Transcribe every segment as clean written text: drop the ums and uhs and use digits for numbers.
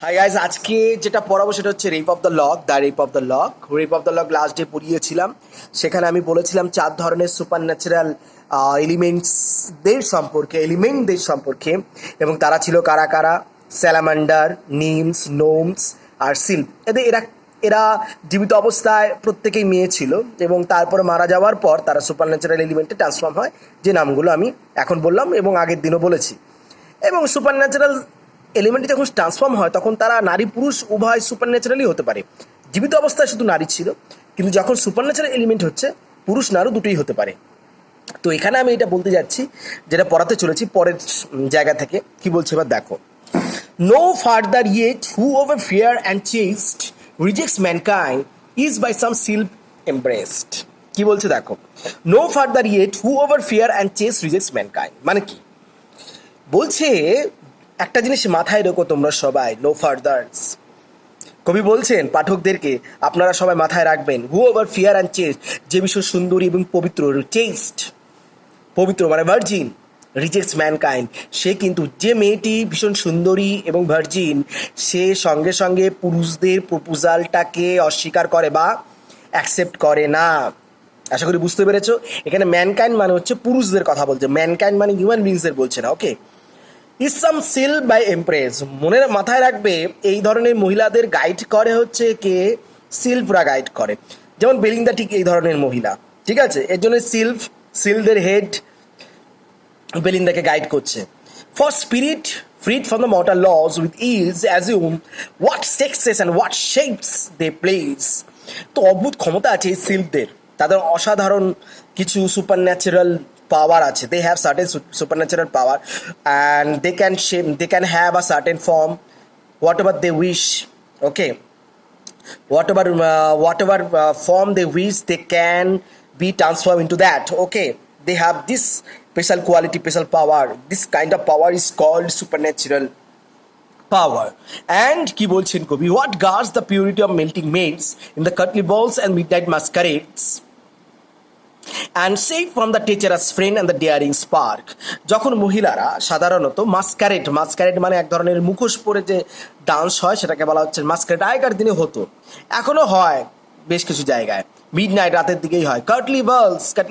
Hi guys, আজকে যেটা পড়াবো সেটা হচ্ছে rape of the lock, last day পড়িয়েছিলাম। সেখানে আমি বলেছিলাম 4 ধরনের সুপার ন্যাচারাল এলিমেন্টদের সম্পর্কে এবং তারা ছিল কারা কারা: স্যালামান্ডার, নিমস, নোমস আর সিল্প। এরা এরা জীবিত অবস্থায় প্রত্যেকেই মেয়ে ছিল এবং তারপরে মারা যাওয়ার পর তারা সুপার ন্যাচারাল এলিমেন্টে ট্রান্সফর্ম হয়, যে নামগুলো আমি এখন বললাম এবং আগের দিনও বলেছি। এবং সুপার ন্যাচারাল এলিমেন্টে যখন ট্রান্সফর্ম হয় তখন তারা নারী পুরুষ উভয় সুপার ন্যাচারালি হতে পারে। জীবিত অবস্থায় শুধু নারী ছিল, কিন্তু যখন সুপার ন্যাচারাল এলিমেন্ট হচ্ছে পুরুষ নারী দুটোই হতে পারে। তো এখানে আমি এটা বলতে যাচ্ছি, যেটা পড়াতে চলেছি পরের জায়গা থেকে। কি বলছে এবার দেখো: no farther yet who over fear and chaste rejects mankind is by some sylph embraced. কি বলছে দেখো: no farther yet who over fear and chaste rejects mankind মানে কি বলছে? একটা জিনিস মাথায় রেখো তোমরা সবাই, নো ফার্দার্স। কবি বলছেন পাঠকদেরকে আপনারা সবাই মাথায় রাখবেন, হু ওভার ফিয়ার অ্যান্ড চেস্ট, যে বিশ্ব সুন্দরী এবং পবিত্র, চেস্ট পবিত্র মানে ভার্জিন, রিজেক্টস ম্যানকাইন্ড, সে কিন্তু, যে মেয়েটি ভীষণ সুন্দরী এবং ভার্জিন, সে সঙ্গে সঙ্গে পুরুষদের প্রপোজালটাকে অস্বীকার করে বা অ্যাকসেপ্ট করে না। আশা করি বুঝতে পেরেছো। এখানে ম্যানকাইন্ড মানে হচ্ছে পুরুষদের কথা বলছে, ম্যানকাইন্ড মানে হিউম্যান বিংসদের বলছে না। Okay, is some sylph by embrace, মনে মাথায় রাখবে এই ধরনের মহিলাদের গাইড করে হচ্ছে কে? সিল্ফরা গাইড করে। যেমন বেলিন্দা ঠিক এই ধরনের মহিলা, ঠিক আছে? এর জন্য সিলদের হেড বেলিন্দাকে গাইড করছে। For spirit freed from the mortal laws with ease assume what sexes and what shapes they please. তো অদ্ভুত ক্ষমতা আছে এই সিল্কদের, তাদের অসাধারণ কিছু সুপার ন্যাচারাল power আছে। They have certain supernatural power and they can have a certain form whatever they wish. Okay, whatever form they wish, they can be transformed into that. Okay, they have this special quality, special power. This kind of power is called supernatural power. And কি বলছেন কবি: what guards the purity of melting maids in the cutlery balls and midnight masquerades and save from the treacherous friend and the daring spark. যখন মহিলারা সাধারণত মাস্কারেড মানে এক ধরনের মুখোশ পরে যে ডান্স হয় সেটাকে বলা হচ্ছে মাস্কারেড। আগেকার দিনে হতো, এখনো হয় বেশ কিছু জায়গায়, মিডনাইট রাতের দিকেই হয়। কাটলি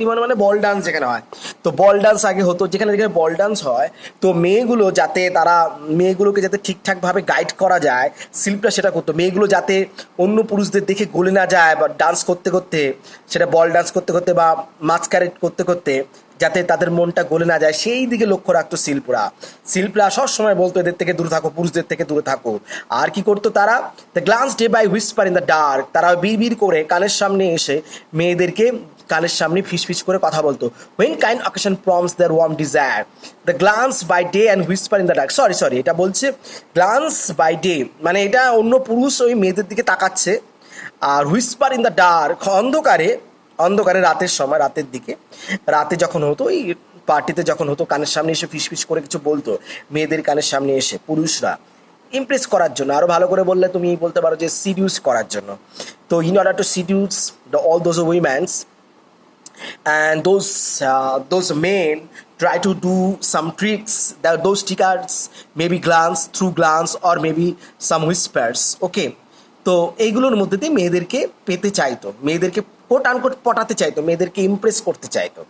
মানে বল ডান্স যেখানে হয়, তো বল ডান্স আগে হতো, যেখানে যেখানে বল ডান্স হয়, তো মেয়েগুলোকে যাতে ঠিকঠাকভাবে গাইড করা যায়, শিল্পীরা সেটা করতো। মেয়েগুলো যাতে অন্য পুরুষদের দেখে গলে না যায়, বা ডান্স করতে করতে, সেটা বল ডান্স করতে করতে বা মাস্কারেড করতে করতে, যাতে তাদের মনটা গলে না যায় সেই দিকে লক্ষ্য রাখতো শিল্পীরা সবসময় বলতো এদের থেকে দূরে থাকো, পুরুষদের থেকে দূরে থাকো। আর কি করতো তারা? The glance day by whisper in the dark, তারা বিড় করে কানের সামনে এসে মেয়েদেরকে কানের সামনে ফিস করে কথা বলতো। When kind occasion prompts their warm desire, the glance by day and whisper in the dark. Sorry, এটা বলছে গ্লান্স বাই ডে, মানে এটা অন্য পুরুষ ওই মেয়েদের দিকে তাকাচ্ছে। আর হুইসপার ইন দ্য ডার্ক, অন্ধকারে রাতের দিকে, রাতে যখন হতো, ওই পার্টিতে যখন হতো, কানের সামনে এসে ফিস করে কিছু বলতো মেয়েদের কানের সামনে এসে, পুরুষরা ইমপ্রেস করার জন্য। আরো ভালো করে বললে তুমি বলতে পারো যে সিডিউস করার জন্য। তো in order to seduce all those women's and those men try to do some tricks, that those tricks maybe through glance or maybe some whispers. Okay, তো এইগুলোর মধ্যে দিয়ে মেয়েদেরকে পেতে চাইতো, মেয়েদেরকে কোট আনকোট পটাতে চাইতো, মেয়েদেরকে ইমপ্রেস করতে চাইতো।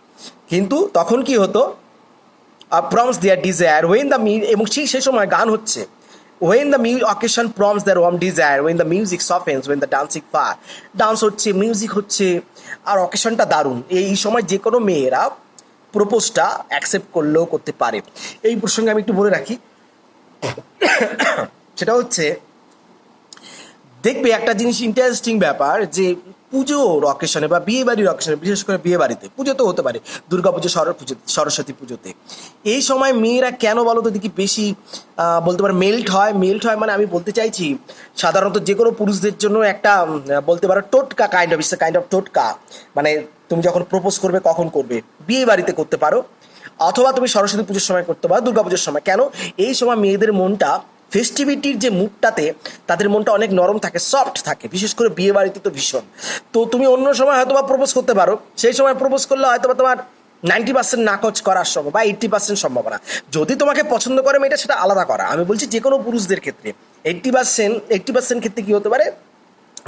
কিন্তু তখন কি হতো? Prompts their desire when the এবং সেই সময় গান হচ্ছে, when the occasion prompts their warm desire when the music softens when the dance হচ্ছে, মিউজিক হচ্ছে, আর অকেশনটা দারুণ। এই সময় যে কোনো মেয়েরা প্রপোজটা অ্যাকসেপ্ট করলেও করতে পারে। এই প্রসঙ্গে আমি একটু বলে রাখি, সেটা হচ্ছে, দেখবে একটা জিনিস ইন্টারেস্টিং ব্যাপার, যে পুজোর অকেশনে বা বিয়ে বাড়ির অকেশনে, বিশেষ করে বিয়ে বাড়িতে, পুজো তো হতে পারে, দুর্গাপুজো, সরস্বতী পুজোতে, এই সময় মেয়েরা কেন বলো তো দেখি বেশি বলতে পারো মেল্ট হয় মানে আমি বলতে চাইছি সাধারণত যে কোনো পুরুষদের জন্য একটা বলতে পারো টোটকা, কাইন্ড অফ টোটকা। মানে তুমি যখন প্রপোজ করবে কখন করবে? বিয়ে বাড়িতে করতে পারো, অথবা তুমি সরস্বতী পুজোর সময় করতে পারো, দুর্গাপুজোর সময়। কেন? এই সময় মেয়েদের মনটা ফেস্টিভিটির যে মুডটাতে তাদের মনটা অনেক নরম থাকে, সফট থাকে, বিশেষ করে বিয়ে বাড়িতে তো ভীষণ। তো তুমি অন্য সময় হয়তো বা প্রপোজ করতে পারো, সেই সময় প্রপোজ করলে হয়তো বা তোমার 90% নাকচ করার সম্ভব বা 80% সম্ভাবনা। যদি তোমাকে পছন্দ করে মেয়েটা সেটা আলাদা করা, আমি বলছি যে কোনো পুরুষদের ক্ষেত্রে 80% ক্ষেত্রে কী হতে পারে,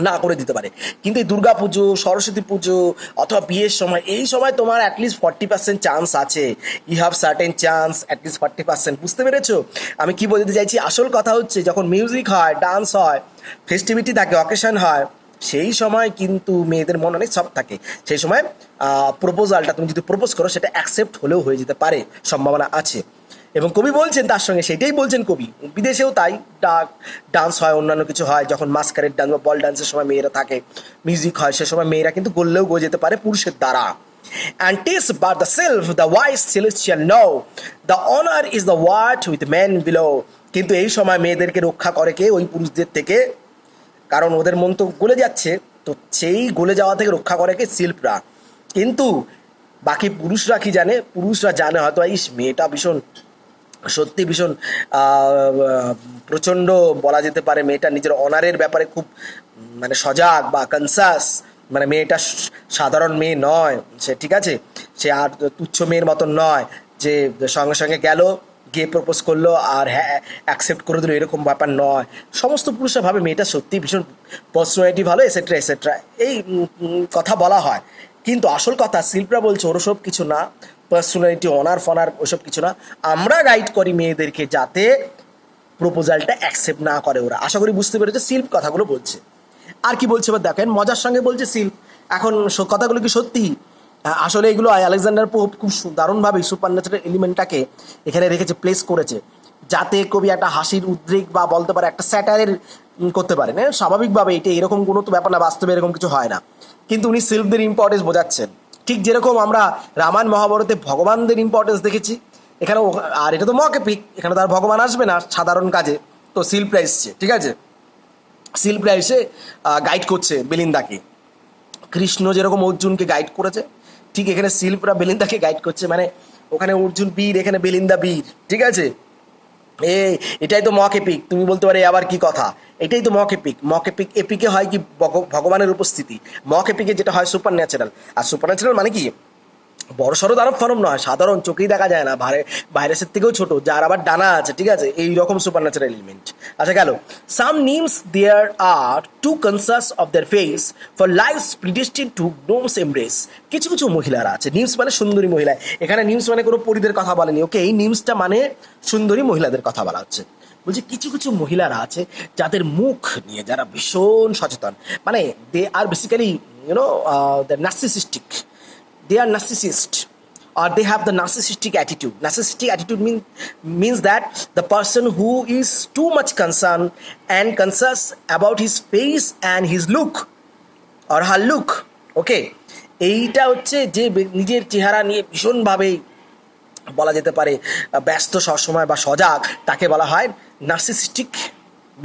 না করে দিতে পারে। কিন্তু এই দুর্গা পুজো, সরস্বতী পুজো অথবা বিয়ের সময়, এই সময় তোমার অ্যাটলিস্ট 40% চান্স আছে। You have certain chance at least 40%। বুঝতে পেরেছো আমি কি বলতে চাইছি? আসল কথা হচ্ছে যখন মিউজিক হয়, ডান্স হয়, ফেস্টিভিটি থাকে, অকেশন হয়, সেই সময় কিন্তু মেয়েদের মন অনেক সফট থাকে। সেই সময় প্রপোজালটা তুমি যদি প্রপোজ করো সেটা অ্যাকসেপ্ট হলেও হয়ে যেতে পারে, সম্ভাবনা আছে। এবং কবি বলছেন তার সঙ্গে, সেটাই বলছেন কবি, বিদেশেও তাই ডান্স হয়, অন্যান্য কিছু হয়, যখন মাস্কারেড ডান্স বা বল ডান্সের সময় মেয়েরা থাকে, মিউজিক হয়, সে সময় মেয়েরা কিন্তু গললেও গো যেতে পারে পুরুষের দ্বারা। And 'tis but the self, the wise celestial know, the honor is the what with men below. কিন্তু এই সময় মেয়েদেরকে রক্ষা করে কে? ওই পুরুষদের থেকে, কারণ ওদের মন তো গলে যাচ্ছে, তো সেই গলে যাওয়া থেকে রক্ষা করে কে? শিল্পরা। কিন্তু বাকি পুরুষরা কি জানে? পুরুষরা জানে হয়তো ইস মেয়েটা ভীষণ, সত্যি ভীষণ প্রচণ্ড বলা যেতে পারে, মেয়েটা নিজের অনারের ব্যাপারে খুব মানে সজাগ বা কনসাস, মানে মেয়েটা সাধারণ মেয়ে নয়, সে ঠিক আছে, সে আর তুচ্ছ মেয়ের মতন নয় যে সঙ্গে সঙ্গে গেল, গিয়ে প্রপোজ করলো আর হ্যাঁ অ্যাকসেপ্ট করে দিল, এরকম ব্যাপার নয়। সমস্ত পুরুষরা ভাবে মেয়েটা সত্যি ভীষণ পার্সোনালিটি ভালো, এসেট্রা এসেট্রা, এই কথা বলা হয়। কিন্তু আসল কথা শিল্পীরা বলছে ওরসব কিছু না, পার্সোনালিটি অনার ফনার ওসব কিছু না, আমরা গাইড করি মেয়েদেরকে যাতে প্রপোজালটা অ্যাকসেপ্ট না করে ওরা। আশা করি বুঝতে পেরেছে শিল্প কথাগুলো বলছে। আর কি বলছে এবার দেখেন, মজার সঙ্গে বলছে শিল্প। এখন কথাগুলো কি সত্যি? আসলে এগুলো আলেকজান্ডার পোপ খুব দারুণভাবে সুপার ন্যাচারাল এলিমেন্টটাকে এখানে রেখেছে, প্লেস করেছে, যাতে কবি একটা হাসির উদ্রেক বা বলতে পারে একটা স্যাটারের করতে পারেন। স্বাভাবিকভাবে এটা এরকম কোনো তো ব্যাপার না, বাস্তবে এরকম কিছু হয় না, কিন্তু উনি শিল্পদের ইম্পর্টেন্স বোঝাচ্ছেন। ঠিক যেরকম আমরা রামায়ণ মহাভারতে ভগবানদের ইম্পর্টেন্স দেখেছি, এখানেও। আর এটা তো মকেপিক, এখানে তার ভগবান আসবে না সাধারণ কাজে, তো শিল্পরা এসছে, ঠিক আছে, শিল্পরা এসে গাইড করছে বেলিন্দাকে। কৃষ্ণ যেরকম অর্জুনকে গাইড করেছে, ঠিক এখানে শিল্পরা বেলিন্দাকে গাইড করছে। মানে ওখানে অর্জুন বীর, এখানে বেলিন্দা বীর, ঠিক আছে। এটাই তো মক এপিক। তুমি বলতে পারে আবার কি কথা, এটাই তো mock epic. Mock epic, APK হয় কি ভগবানের উপস্থিতি, মক এপিকে যেটা হয় সুপার ন্যাচারাল। আর সুপার ন্যাচারাল মানে কি বড় সড়ো দানব ফানব নয়, সাধারণ চোখেই দেখা যায় না, ভাইরাসের থেকেও ছোট, যার আবার ডানা আছে, ঠিক আছে, এই রকম সুপার ন্যাচারাল এলিমেন্ট। আচ্ছা গেল, some nymphs there are too conscious of their face for life predestined to gnomes embrace. কিছু কিছু মহিলারা আছে, নিমস মানে সুন্দরী মহিলা, এখানে নিমস মানে কোনো পরিদের কথা বলেনি, ওকে, এই নিমসটা মানে সুন্দরী মহিলাদের কথা বলা হচ্ছে। বলছি কিছু কিছু মহিলারা আছে যাদের মুখ নিয়ে যারা ভীষণ সচেতন, মানে they are basically you know the narcissistic, they are narcissist, or they have the narcissistic attitude. Narcissistic attitude means that the person who is too much concerned and conscious about his face and his look or her look. Okay, এইটা হচ্ছে যে নিজের চেহারা নিয়ে ভীষণভাবে বলা যেতে পারে ব্যস্ত সবসময় বা সজাগ, তাকে বলা হয় নার্সিসিস্টিক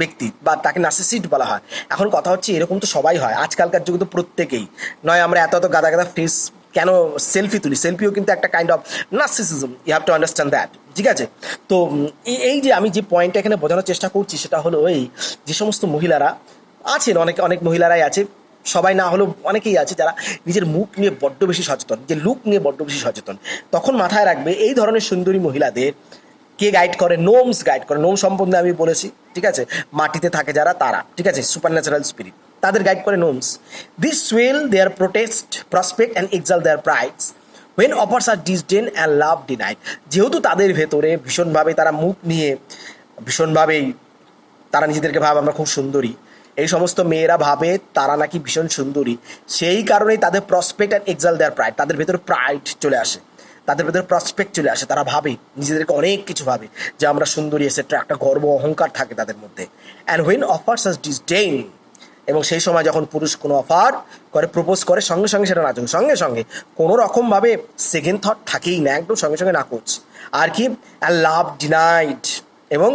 ব্যক্তি, বা তাকে নার্সিসিস্ট বলা হয়। এখন কথা হচ্ছে এরকম তো সবাই হয়, আজকালকার যুগে তো প্রত্যেকেই নয়। আমরা এত গাদা গাদা ফেস কেন সেলফি তুলি, সেলফিও কিন্তু একটা kind of narcissism, you have to understand that, ঠিক আছে। তো এই যে আমি যে পয়েন্টটা এখানে বোঝানোর চেষ্টা করছি সেটা হলো এই, যে সমস্ত মহিলারা আছেন, অনেক মহিলারাই আছে, সবাই না হলেও অনেকেই আছে যারা নিজের মুখ নিয়ে বড্ড বেশি সচেতন, যে লুক নিয়ে বড্ড বেশি সচেতন, তখন মাথায় রাখবে এই ধরনের সুন্দরী মহিলাদের কে গাইড করে? নোমস গাইড করে। নোম সম্বন্ধে আমি বলেছি, ঠিক আছে, মাটিতে থাকে যারা, তারা, ঠিক আছে, সুপার ন্যাচারাল স্পিরিট, তাদের গাইড করে gnomes. This swell their protest prospect and exalt their prides when offers are disdain and love denied. যেহেতু তাদের ভেতরে ভীষণভাবে তারা মুখ নিয়ে ভীষণভাবেই তারা নিজেদেরকে ভাবে আমরা খুব সুন্দরী, এই সমস্ত মেয়েরা ভাবে তারা নাকি ভীষণ সুন্দরী, সেই কারণেই তাদের prospect and exalt there pride, তাদের ভেতরে প্রাইড চলে আসে, তাদের ভেতরে প্রসপেক্ট চলে আসে, তারা ভাবে নিজেদেরকে অনেক কিছু ভাবে যে আমরা সুন্দরী, এসেট্রা, একটা গর্ব অহংকার থাকে তাদের মধ্যে। অ্যান্ড হোয়েন অফার্স আস ডিসডেইন, এবং সেই সময় যখন পুরুষ কোনো অফার করে, প্রপোজ করে, সঙ্গে সঙ্গে সেটা না চলে, সঙ্গে সঙ্গে কোনো রকমভাবে সেকেন্ড থট থাকেই না, একদম সঙ্গে সঙ্গে না করছে। আর কি, অ্যান্ড লাভ ডিনাইড, এবং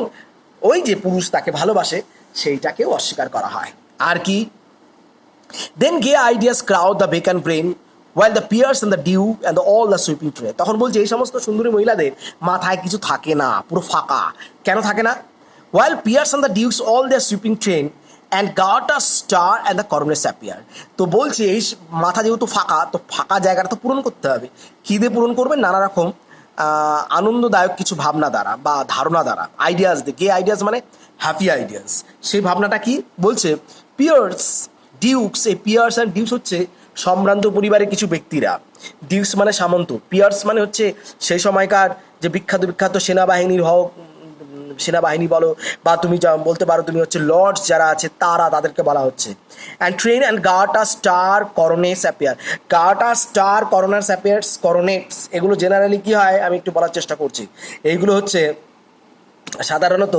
ওই যে পুরুষ তাকে ভালোবাসে সেইটাকেও অস্বীকার করা হয়। আর কি, then gay ideas crowd the বেকান brain while the peers and the dew and all the sweeping tray. তখন বলছে এই সমস্ত সুন্দরী মহিলাদের মাথায় কিছু থাকে না, পুরো ফাঁকা। কেন থাকে না? while peers and the dews all their sweeping train and got a star and the coronets appear. তো বলছে এই মাথা যেহেতু ফাঁকা, তো ফাঁকা জায়গাটা তো পূরণ করতে হবে। কী দিয়ে পূরণ করবে? নানা রকম আনন্দদায়ক কিছু ভাবনা দ্বারা বা ধারণা দ্বারা, আইডিয়াস দিয়ে। গে আইডিয়াস মানে হ্যাপি আইডিয়াস। সেই ভাবনাটা কি বলছে? পিয়ার্স, ডিউকস, এই পিয়ার্স অ্যান্ড ডিউকস হচ্ছে সম্ভ্রান্ত পরিবারের কিছু ব্যক্তিরা। ডিউকস মানে সামন্ত, পিয়ার্স মানে হচ্ছে সেই সময়কার যে বিখ্যাত বিখ্যাত সেনাবাহিনীর হোক, সেনাবাহিনী বলো, বা তুমি যা বলতে পারো তুমি হচ্ছে লর্ডস যারা আছে তারা, তাদেরকে বলা হচ্ছে। And train and guard a star coronets appear. Guard a star coronets appears, coronets, এগুলো জেনারেলি কি হয় আমি একটু বলার চেষ্টা করছি। এইগুলো হচ্ছে সাধারণত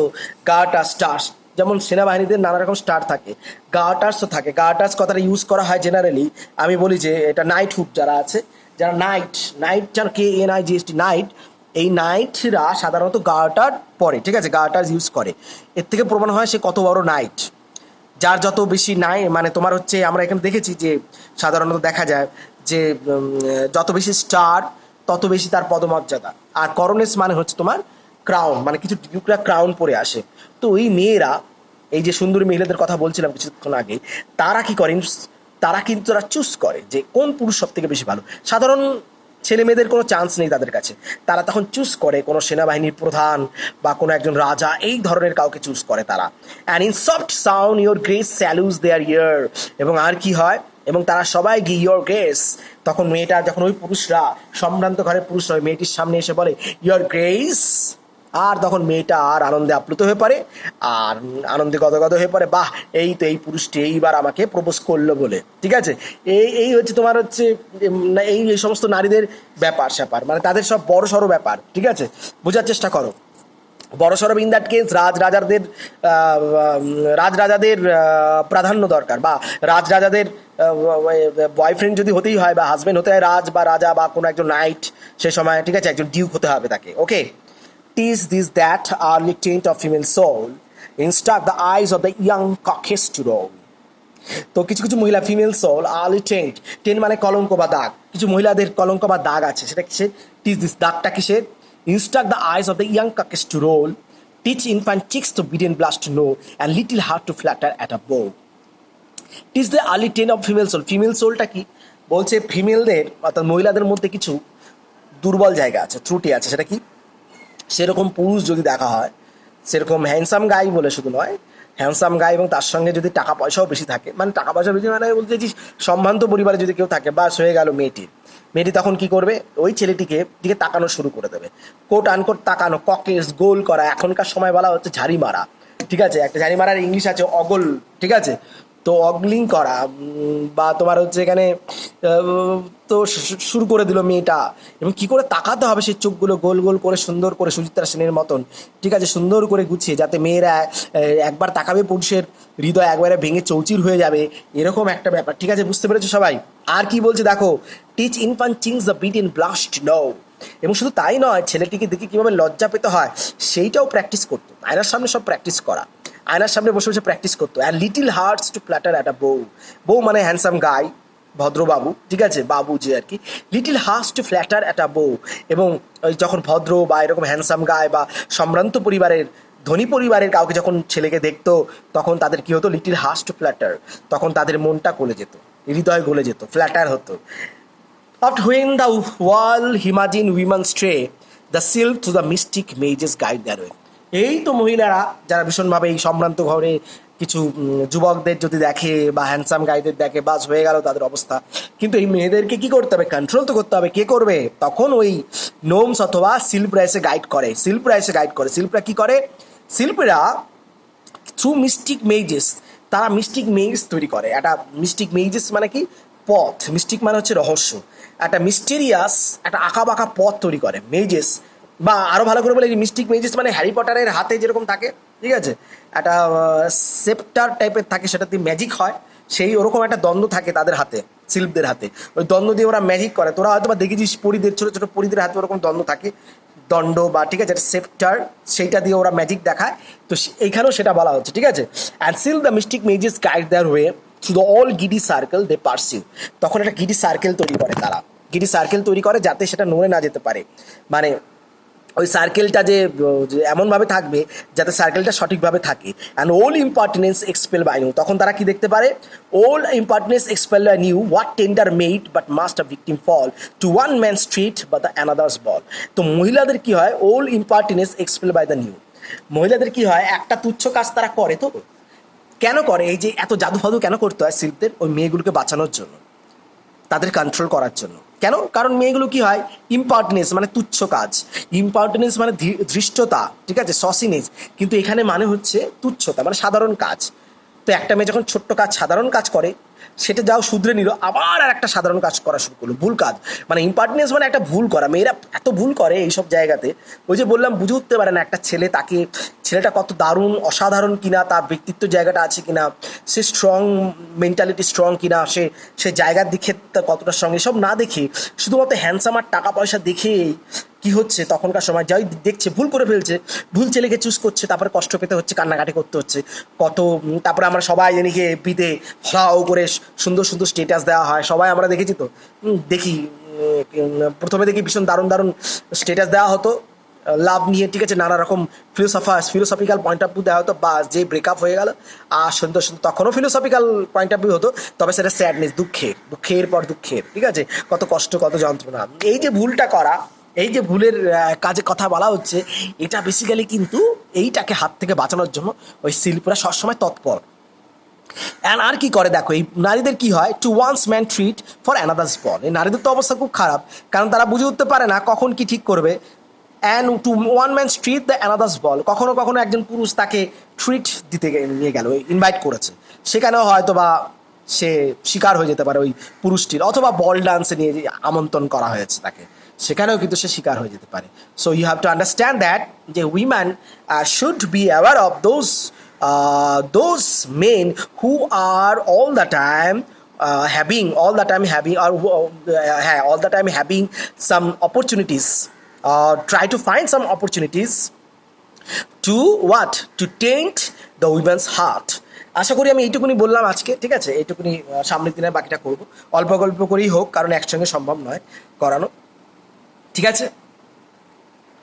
গার্ড আর স্টার্স, যেমন সেনাবাহিনীদের নানা রকম স্টার থাকে, গার্টার্সও থাকে। গার্টার্স কথাটা ইউজ করা হয় জেনারেলি, আমি বলি যে এটা নাইটহুড যারা আছে, যারা নাইট, নাইট যারা KNIGHT, নাইট, এই নাইটরা সাধারণত গার্টার পরে, ঠিক আছে, গার্টার্স ইউজ করে। এর থেকে প্রমাণ হয় সে কত বড় নাইট। যার যত বেশি নাই মানে তোমার হচ্ছে, আমরা এখানে দেখেছি যে সাধারণত দেখা যায় যে যত বেশি স্টার তত বেশি তার পদমর্যাদা। আর করনেস মানে হচ্ছে তোমার ক্রাউন, মানে কিছু ডিউকরা ক্রাউন পরে আসে। তো ওই মেয়েরা, এই যে সুন্দরী মহিলাদের কথা বলছিলাম কিছুক্ষণ আগে, তারা কি করেন? তারা কিন্তু তারা চুজ করে যে কোন পুরুষ সব থেকে বেশি ভালো। সাধারণ ছেলে মেয়েদের কোনো চান্স নেই তাদের কাছে, তারা তখন চুজ করে কোনো সেনাবাহিনীর প্রধান বা কোনো একজন রাজা, এই ধরনের কাউকে চুজ করে তারা। And in soft sound your grace salutes their ear. এবং আর কি হয়? এবং তারা সবাই গি ইয়োর গ্রেস, তখন মেয়েটা, যখন ওই পুরুষরা, সম্ভ্রান্ত ঘরের পুরুষরা ওই মেয়েটির সামনে এসে বলে ইয়োর গ্রেস, আর তখন মেয়েটা আর আনন্দে আপ্লুত হয়ে পড়ে, আর আনন্দে গদগদ হয়ে পড়ে, বাহ এই তো এই পুরুষটি এইবার আমাকে প্রপোজ করলো বলে, ঠিক আছে। এই এই হচ্ছে তোমার হচ্ছে এই এই সমস্ত নারীদের ব্যাপার স্যাপার, মানে তাদের সব বড় সড়ো ব্যাপার, ঠিক আছে, বোঝার চেষ্টা করো। বড় সড়ো ইন দ্যাট কেস রাজরাজাদের প্রাধান্য দরকার, বা রাজরাজাদের বয়ফ্রেন্ড যদি হতেই হয় বা হাজবেন্ড হতে হয় রাজ বা রাজা বা কোনো একজন নাইট, সে সময় ঠিক আছে একজন ডিউক হতে হবে তাকে। ওকে, tis this that early taint of female soul instruct the eyes of the young coquette to roll. তো কিছু কিছু মহিলা female soul, early taint, taint মানে কলঙ্ক বা দাগ, কিছু মহিলাদের কলঙ্ক বা দাগ আছে, সেটা কিসের? টিচ দিস, দাগটা কিসের? Instruct the eyes of the young coquettes to roll, teach infant cheeks to bid and blush to know, and little heart to flutter at a beau. Teach the early tent of female soul. Female সোলটা কি বলছে? ফিমেলদের অর্থাৎ মহিলাদের মধ্যে কিছু দুর্বল জায়গা আছে, ত্রুটি আছে। সেটা কি? সেরকম পুরুষ যদি দেখা হয়, সেরকম হ্যান্ডসাম গাই বলে শুধু নয়, হ্যান্ডসাম গাই এবং তার সঙ্গে যদি টাকা পয়সাও বেশি থাকে, মানে টাকা পয়সা বেশি মানে বলতে চাইছি সম্ভ্রান্ত পরিবারে যদি কেউ থাকে, বাস হয়ে গেল মেয়েটি তখন কি করবে? ওই ছেলেটিকে দিকে তাকানো শুরু করে দেবে, কোট আনকোট তাকানো, ককেস, গোল করা, এখনকার সময় বলা হচ্ছে ঝাড়ি মারা, ঠিক আছে, একটা ঝাড়ি মারার ইংলিশ আছে অগল, ঠিক আছে। তো অগলিং করা বা তোমার হচ্ছে এখানে তো শুরু করে দিল মেয়েটা, এবং কি করে তাকাতে হবে সেই চোখগুলো গোল গোল করে সুন্দর করে সুচিত্রা সেনের মতন, ঠিক আছে, সুন্দর করে গুছিয়ে, যাতে মেয়েরা একবার তাকাবে পুরুষের হৃদয় একবারে ভেঙে চৌচির হয়ে যাবে, এরকম একটা ব্যাপার, ঠিক আছে, বুঝতে পেরেছো সবাই? আর কি বলছে দেখো, teach infant cheeks the bidden blush know. এবং শুধু তাই নয়, ছেলেটিকে দেখে কীভাবে লজ্জা পেতে হয় সেইটাও প্র্যাকটিস করতো, আয়নার সামনে সব প্র্যাকটিস করা, আয়নার সামনে বসে বসে প্র্যাকটিস করতো। And little hearts to flutter at a beau, beau মানে হ্যান্ডসাম গাই, ভদ্রবাবু, ঠিক আছে, বাবু যে আর কি, little hearts to flutter at a beau. এবং ওই যখন ভদ্র বা এরকম হ্যান্ডসাম গাই বা সম্ভ্রান্ত পরিবারের, ধনী পরিবারের কাউকে যখন ছেলেকে দেখতো, তখন তাদের কি হতো? লিটিল হার্টস টু ফ্ল্যাটার, তখন তাদের মনটা গলে যেত, হৃদয় গলে যেত, ফ্ল্যাটার হতো। But when the world imagine women stray, the silk to the mystic mages guide their way. এই তো মহিলারা যারা ভীষণভাবে এই সম্ভ্রান্ত ঘরে কিছু যুবকদের যদি দেখে বা হ্যান্ডসাম গাইদের দেখে, বাস হয়ে গেল তাদের অবস্থা। কিন্তু এই মেয়েদেরকে কি করতে হবে? কন্ট্রোল তো করতে হবে। কে করবে? তখন ওই নোমস অথবা শিল্পীরা এসে গাইড করে, শিল্পীরা কি করে? শিল্পীরা থ্রু মিস্টিক মেজেস, তারা মিস্টিক মেজ তৈরি করে। একটা মিস্টিক মেজেস মানে কি? পথ। মিস্টিক মানে হচ্ছে রহস্য, একটা মিস্টেরিয়াস, একটা আঁকা বাঁকা পথ তৈরি করে মেজেস। বা আরও ভালো করে বলে, মিস্টিক মেজেস মানে হ্যারি পটারের হাতে যেরকম থাকে, ঠিক আছে, একটা সেপ্টার টাইপের থাকে, সেটা দিয়ে ম্যাজিক হয়, সেই ওরকম একটা দ্বন্দ্ব থাকে তাদের হাতে, শিল্পীদের হাতে। ওই দ্বন্দ্ব দিয়ে ওরা ম্যাজিক করে। তোরা হয়তো বা দেখেছিস পরীদের, ছোটো ছোটো পরীদের হাতে ওরকম দ্বন্দ্ব থাকে, দণ্ড বা ঠিক আছে সেপ্টার, সেইটা দিয়ে ওরা ম্যাজিক দেখায়। তো এইখানেও সেটা বলা হচ্ছে, ঠিক আছে। And sylph the mystic mazes guide their way through the all giddy circle they pursue. তখন একটা গিডি সার্কেল তৈরি করে, তারা গিডি সার্কেল তৈরি করে যাতে সেটা নড়ে না যেতে পারে, মানে ওই সার্কেলটা যে এমনভাবে থাকবে যাতে সার্কেলটা সঠিকভাবে থাকে। অ্যান্ড ওল ইম্পার্টিনেন্স এক্সপেল বাই নিউ, তখন তারা কি দেখতে পারে, old impertinence expel by new what tender maid but must a victim fall to one man street বা দ্য অ্যানাদার্স বল। তো মহিলাদের কি হয়, old impertinence expel by the new, মহিলাদের কি হয়, একটা তুচ্ছ কাজ তারা করে। তো কেন করে, এই যে এত জাদু ফাদু কেন করতে হয় শিল্পদের, ওই মেয়েগুলোকে বাঁচানোর জন্য, তাদের কন্ট্রোল করার জন্য। কেন? কারণ মেয়েগুলো কি হয়, ইম্পার্টনেস মানে তুচ্ছ কাজ, ইম্পার্টনেস মানে ধৃষ্টতা, ঠিক আছে, সসিনেস, কিন্তু এখানে মানে হচ্ছে তুচ্ছতা মানে সাধারণ কাজ। তো একটা মেয়ে যখন ছোট্ট কাজ সাধারণ কাজ করে, সেটা যাও শুধরে নিল, আবার আর একটা সাধারণ কাজ করা শুরু করলো, ভুল কাজ, মানে ইম্পার্টনেস মানে একটা ভুল করা। মেয়েরা এত ভুল করে এইসব জায়গাতে, ওই যে বললাম বুঝে উঠতে পারে না একটা ছেলে, তাকে ছেলেটা কত দারুণ অসাধারণ কিনা, তার ব্যক্তিত্ব জায়গাটা আছে কিনা, সে স্ট্রং, মেন্টালিটি স্ট্রং কিনা, সে জায়গার দিকে তার কতটা স্ট্রং, এসব না দেখে শুধুমাত্র হ্যান্ডসাম আর টাকা পয়সা দেখেই কি হচ্ছে, তখনকার সময় যাই দেখছে ভুল করে ফেলছে, ভুল ছেলেকে চুজ করছে, তারপরে কষ্ট পেতে হচ্ছে, কান্নাকাটি করতে হচ্ছে কত। তারপরে আমরা সবাই জানি কি এফবিতে ফ্লাও করে সুন্দর সুন্দর স্টেটাস দেওয়া হয়, সবাই আমরা দেখেছি তো, দেখি প্রথমে দেখি ভীষণ দারুণ দারুণ স্টেটাস দেওয়া হতো লাভ নিয়ে, ঠিক আছে, নানা রকম ফিলোসফিক্যাল পয়েন্ট অফ ভিউ দেওয়া হতো, বা যে ব্রেকআপ হয়ে গেল আর সুন্দর সুন্দর, তখনও ফিলোসফিক্যাল পয়েন্ট অফ ভিউ হতো, তবে সেটা স্যাডনেস, দুঃখের পর দুঃখের, ঠিক আছে, কত কষ্ট কত যন্ত্রণা। এই যে ভুলটা করা, এই যে ভুলের কাজে কথা বলা হচ্ছে, এটা বেসিক্যালি কিন্তু এইটাকে হাত থেকে বাঁচানোর জন্য ওই শিল্পীরা সবসময় তৎপর। অ্যান্ড আর কি করে দেখো, এই নারীদের কি হয়, to one's man treat for another's ball, এই নারীদের তো অবস্থা খুব খারাপ, কারণ তারা বুঝে উঠতে পারে না কখন কি ঠিক করবে। And to one man treat the another's ball, কখনো কখনো একজন পুরুষ তাকে ট্রিট দিতে নিয়ে গেল, ইনভাইট করেছে, সেখানেও হয়তো বা সে শিকার হয়ে যেতে পারে ওই পুরুষটির, অথবা বল ডান্সে নিয়ে আমন্ত্রণ করা হয়েছে তাকে, সেখানেও কিন্তু সে শিকার হয়ে যেতে পারে। So you have to understand that যে woman should be aware of those men who are all the time having some opportunities, try to find some opportunities to what, to taint the women's heart. আশা করি আমি এইটুকুনি বললাম আজকে, ঠিক আছে, এইটুকুনি, সামনের দিনে বাকিটা করবো, অল্প গল্প করেই হোক, কারণ একসঙ্গে সম্ভব নয় করানো, ঠিক আছে।